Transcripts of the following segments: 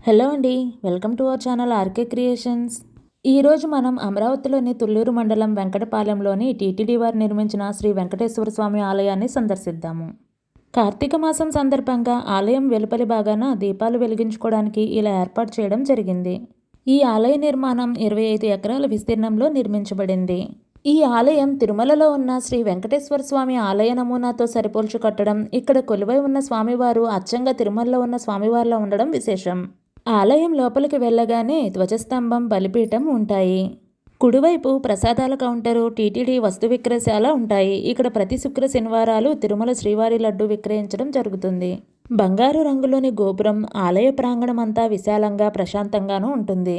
Hello అండి, welcome to our channel RK creations. ఈరోజు మనం అమరావతిలోని తుళ్ళూరు మండలం వెంకటపాలెంలోని టీటీడీ వారు నిర్మించిన శ్రీ వెంకటేశ్వర స్వామి ఆలయాన్ని సందర్శిద్దాము. కార్తీక మాసం సందర్భంగా ఆలయం వెలుపలి భాగాన దీపాలు వెలిగించుకోవడానికి ఇలా ఏర్పాటు చేయడం జరిగింది. ఈ ఆలయ నిర్మాణం 25 ఎకరాల విస్తీర్ణంలో నిర్మించబడింది. ఈ ఆలయం తిరుమలలో ఉన్న శ్రీ వెంకటేశ్వర స్వామి ఆలయ నమూనాతో సరిపోల్చు కట్టడం, ఇక్కడ కొలువై ఉన్న స్వామివారు అచ్చంగా తిరుమలలో ఉన్న స్వామివారిలా ఉండడం విశేషం. ఆలయం లోపలికి వెళ్ళగానే ధ్వజస్తంభం, బలిపీఠం ఉంటాయి. కుడివైపు ప్రసాదాల కౌంటరు, టీటీడీ వస్తు విక్రయశాల ఉంటాయి. ఇక్కడ ప్రతి శుక్ర శనివారాలు తిరుమల శ్రీవారి లడ్డు విక్రయించడం జరుగుతుంది. బంగారు రంగులోని గోపురం, ఆలయ ప్రాంగణం అంతా విశాలంగా ప్రశాంతంగానూ ఉంటుంది.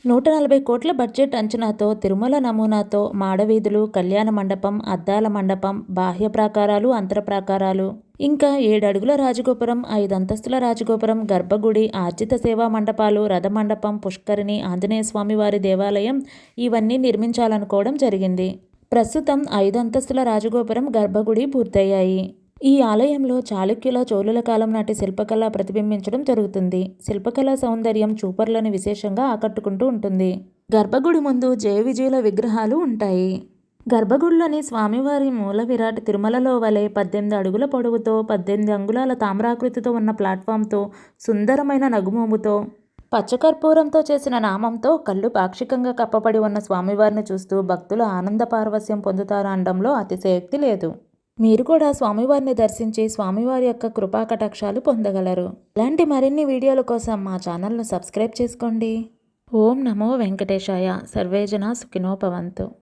140 కోట్ల బడ్జెట్ అంచనాతో తిరుమల నమూనాతో మాడవీధులు, కళ్యాణ మండపం, అద్దాల మండపం, బాహ్య ప్రాకారాలు, అంతర ప్రాకారాలు, ఇంకా 7 అడుగుల రాజగోపురం, 5 అంతస్తుల రాజగోపురం, గర్భగుడి, ఆర్జిత సేవా మండపాలు, రథమండపం, పుష్కరిణి, ఆంజనేయ స్వామి వారి దేవాలయం ఇవన్నీ నిర్మించాలనుకోవడం జరిగింది. ప్రస్తుతం 5 అంతస్తుల రాజగోపురం, గర్భగుడి పూర్తయ్యాయి. ఈ ఆలయంలో చాళుక్యుల, చోళుల కాలం నాటి శిల్పకళ ప్రతిబింబించడం జరుగుతుంది. శిల్పకళా సౌందర్యం చూపర్లను విశేషంగా ఆకట్టుకుంటూ ఉంటుంది. గర్భగుడి ముందు జయ విజయుల విగ్రహాలు ఉంటాయి. గర్భగుడిలోని స్వామివారి మూల విరాట్ తిరుమలలో వలె 18 అడుగుల పొడవుతో, 18 అంగుళాల తామ్రాకృతితో ఉన్న ప్లాట్ఫామ్తో, సుందరమైన నగుమోముతో, పచ్చకర్పూరంతో చేసిన నామంతో కళ్ళు పాక్షికంగా కప్పబడి ఉన్న స్వామివారిని చూస్తూ భక్తులు ఆనంద పారవస్యం పొందుతారు అనడంలో అతిశయోక్తి లేదు. మీరు కూడా స్వామివారిని దర్శించి స్వామివారి యొక్క కృపా కటాక్షాలు పొందగలరు. ఇలాంటి మరిన్ని వీడియోల కోసం మా ఛానల్ను సబ్స్క్రైబ్ చేసుకోండి. ఓం నమో వెంకటేశాయ. సర్వేజన సుఖినో భవంతు.